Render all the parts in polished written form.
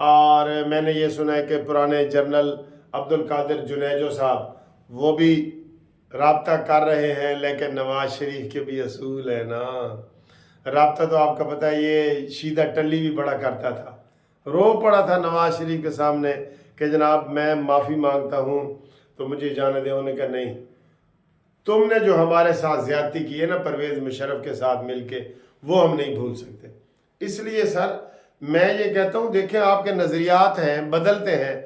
اور میں نے یہ سنا ہے کہ پرانے جنرل عبدالقادر جنیجو صاحب وہ بھی رابطہ کر رہے ہیں، لیکن نواز شریف کے بھی اصول ہے نا۔ رابطہ تو آپ کا پتہ ہے، یہ شیدہ ٹلی بھی بڑا کرتا تھا، رو پڑا تھا نواز شریف کے سامنے کہ جناب میں معافی مانگتا ہوں تو مجھے جانے دیں۔ انہوں نے کہا نہیں، تم نے جو ہمارے ساتھ زیادتی کی ہے نا پرویز مشرف کے ساتھ مل کے، وہ ہم نہیں بھول سکتے۔ اس لیے سر میں یہ کہتا ہوں، دیکھیں آپ کے نظریات ہیں، بدلتے ہیں۔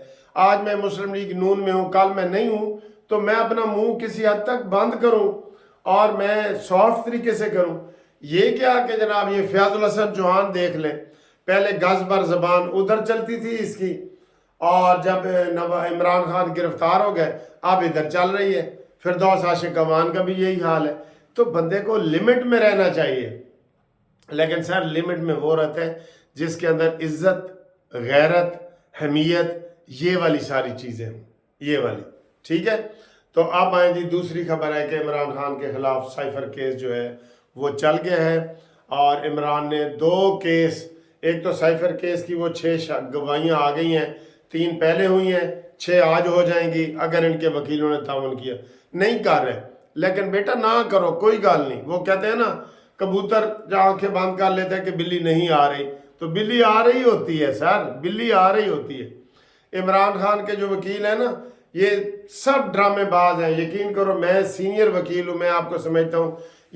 آج میں مسلم لیگ نون میں ہوں، کل میں نہیں ہوں، تو میں اپنا منہ کسی حد تک بند کروں اور میں سافٹ طریقے سے کروں۔ یہ کیا کہ جناب یہ فیاض الحسن چوہان دیکھ لیں، پہلے گز بر زبان ادھر چلتی تھی اس کی، اور جب عمران خان گرفتار ہو گئے اب ادھر چل رہی ہے۔ فردوس عاشق امان کا بھی یہی حال ہے۔ تو بندے کو لمٹ میں رہنا چاہیے، لیکن سر لمٹ میں وہ رہتا ہے جس کے اندر عزت، غیرت، حمیت، یہ والی ساری چیزیں ہیں، یہ والی، ٹھیک ہے۔ تو اب آئیں جی دوسری خبر ہے کہ عمران خان کے خلاف سائفر کیس جو ہے وہ چل گیا ہے، اور عمران نے 2 کیس، ایک تو سائفر کیس کی وہ 6 گواہیاں آ گئی ہیں، 3 پہلے ہوئی ہیں، 6 آج ہو جائیں گی اگر ان کے وکیلوں نے تعاون کیا۔ نہیں کر رہے، لیکن بیٹا نہ کرو، کوئی گال نہیں۔ وہ کہتے ہیں نا کبوتر جو آنکھیں بند کر لیتا ہے کہ بلی نہیں آ رہی، تو بلی آ رہی ہوتی ہے سر، بلی آ رہی ہوتی ہے۔ عمران خان کے جو وکیل ہیں نا یہ سب ڈرامے باز ہیں، یقین کرو میں سینئر وکیل ہوں، میں آپ کو سمجھتا ہوں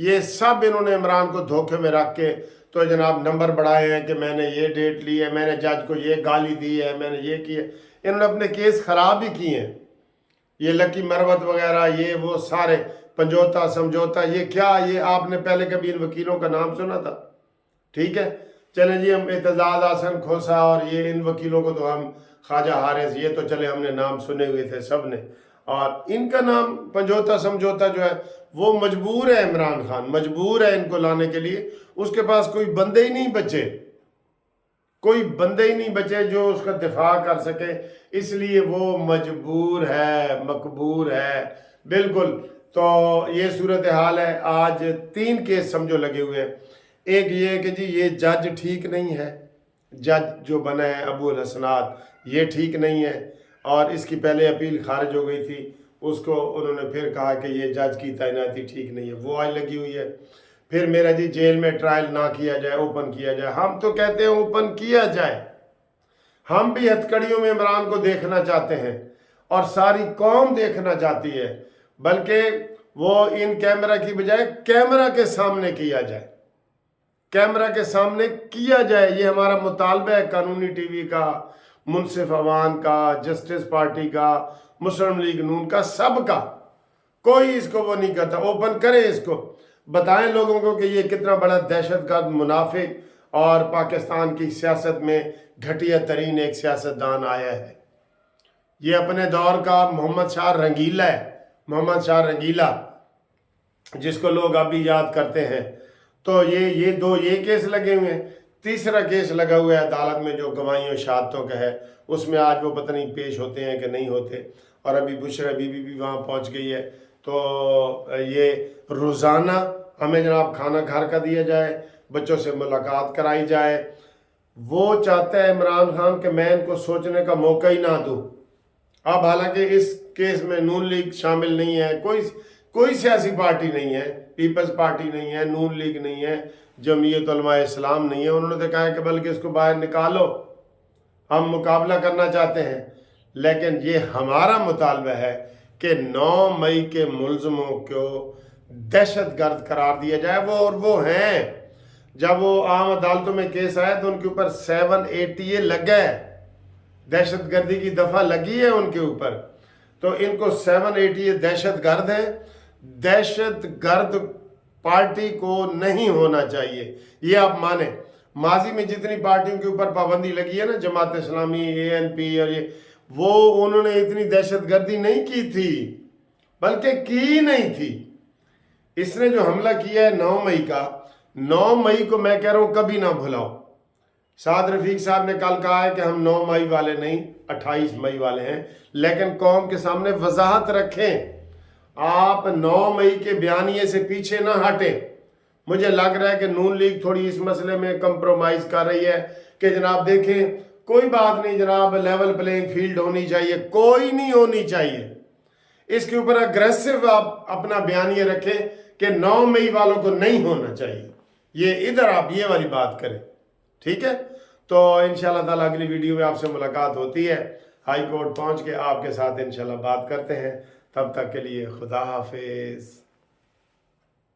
یہ سب انہوں نے عمران کو دھوکے میں رکھ کے تو جناب نمبر بڑھائے ہیں کہ میں نے یہ ڈیٹ لی ہے، میں نے جج کو یہ گالی دی ہے، میں نے یہ کی ہے۔ انہوں نے اپنے کیس خراب بھی کیے ہیں، یہ لکی مروت وغیرہ، یہ وہ سارے پنجوتا سمجھوتا، یہ کیا، یہ آپ نے پہلے کبھی ان وکیلوں کا نام سنا تھا؟ ٹھیک ہے، چلیں جی ہم اعتزاز حسن کھوسا اور یہ ان وکیلوں کو تو ہم خواجہ حارث، یہ تو چلے ہم نے نام سنے ہوئے تھے سب نے، اور ان کا نام پنجوتا سمجھوتا جو ہے وہ مجبور ہے، عمران خان مجبور ہے ان کو لانے کے لیے، اس کے پاس کوئی بندے ہی نہیں بچے، کوئی بندے ہی نہیں بچے جو اس کا دفاع کر سکے، اس لیے وہ مجبور ہے، مقبور ہے بالکل۔ تو یہ صورتحال ہے، آج 3 کیس سمجھو لگے ہوئے ہیں۔ ایک یہ کہ جی یہ جج ٹھیک نہیں ہے، جج جو بنا ہے ابو الحسنات یہ ٹھیک نہیں ہے، اور اس کی پہلے اپیل خارج ہو گئی تھی، اس کو انہوں نے پھر کہا کہ یہ جج کی تعیناتی ٹھیک نہیں ہے، وہ آج لگی ہوئی ہے۔ پھر میرا جی جیل میں ٹرائل نہ کیا جائے، اوپن کیا جائے، ہم تو کہتے ہیں اوپن کیا جائے، ہم بھی ہتھکڑیوں میں عمران کو دیکھنا چاہتے ہیں اور ساری قوم دیکھنا چاہتی ہے، بلکہ وہ ان کیمرہ کی بجائے کیمرہ کے سامنے کیا جائے، کیمرہ کے سامنے کیا جائے۔ یہ ہمارا مطالبہ ہے، قانونی ٹی وی کا، منصف عوام کا، جسٹس پارٹی کا، مسلم لیگ نون کا، سب کا، کوئی اس کو وہ نہیں کرتا۔ اوپن کرے اس کو، بتائیں لوگوں کو کہ یہ کتنا بڑا دہشت گرد، منافق اور پاکستان کی سیاست میں گھٹیا ترین ایک سیاستدان آیا ہے۔ یہ اپنے دور کا محمد شاہ رنگیلا ہے، محمد شاہ رنگیلا، جس کو لوگ ابھی یاد کرتے ہیں۔ تو یہ 2 کیس لگے ہوئے ہیں، تیسرا کیس لگا ہوا ہے عدالت میں جو گواہیوں شہادتوں کا ہے، اس میں آج وہ پتہ نہیں پیش ہوتے ہیں کہ نہیں ہوتے، اور ابھی بشرا بی بی بھی وہاں پہنچ گئی ہے۔ تو یہ روزانہ ہمیں جناب کھانا گھر کا دیا جائے، بچوں سے ملاقات کرائی جائے۔ وہ چاہتا ہے عمران خان کہ میں ان کو سوچنے کا موقع ہی نہ دوں۔ اب حالانکہ اس کیس میں نون لیگ شامل نہیں ہے، کوئی سیاسی پارٹی نہیں ہے، پیپلز پارٹی نہیں ہے، نون لیگ نہیں ہے، جمعیت علماء اسلام نہیں ہے۔ انہوں نے تو کہا ہے کہ بلکہ اس کو باہر نکالو، ہم مقابلہ کرنا چاہتے ہیں۔ لیکن یہ ہمارا مطالبہ ہے کہ 9 مئی کے ملزموں کو دہشت گرد قرار دیا جائے، اور وہ ہیں۔ جب وہ عام عدالتوں میں کیس آیا تو ان کے اوپر 780 لگا ہے، دہشت گردی کی دفعہ لگی ہے ان کے اوپر، تو ان کو 780 دہشت گرد ہیں۔ دہشت گرد پارٹی کو نہیں ہونا چاہیے، یہ آپ مانیں۔ ماضی میں جتنی پارٹیوں کے اوپر پابندی لگی ہے نا، جماعت اسلامی، ANP، اور وہ انہوں نے اتنی دہشت گردی نہیں کی تھی، بلکہ کی ہی نہیں تھی۔ اس نے جو حملہ کیا ہے 9 مئی کا، 9 مئی کو میں کہہ رہا ہوں کبھی نہ بھلاؤ۔ سعد رفیق صاحب نے کل کہا ہے کہ ہم 9 مئی والے نہیں 28 مئی والے ہیں، لیکن قوم کے سامنے وضاحت رکھیں۔ آپ 9 مئی کے بیانیے سے پیچھے نہ ہٹیں۔ مجھے لگ رہا ہے کہ نون لیگ تھوڑی اس مسئلے میں کمپرومائز کر رہی ہے کہ جناب دیکھیں کوئی بات نہیں جناب، لیول پلینگ فیلڈ ہونی چاہیے، کوئی نہیں ہونی چاہیے۔ اس کے اوپر اگریسو آپ اپنا بیانیہ رکھیں کہ 9 مئی والوں کو نہیں ہونا چاہیے، یہ ادھر آپ یہ والی بات کریں، ٹھیک ہے؟ تو انشاءاللہ تعالیٰ اگلی ویڈیو میں آپ سے ملاقات ہوتی ہے، ہائی کورٹ پہنچ کے آپ کے ساتھ انشاءاللہ بات کرتے ہیں۔ تب تک کے لیے خدا حافظ۔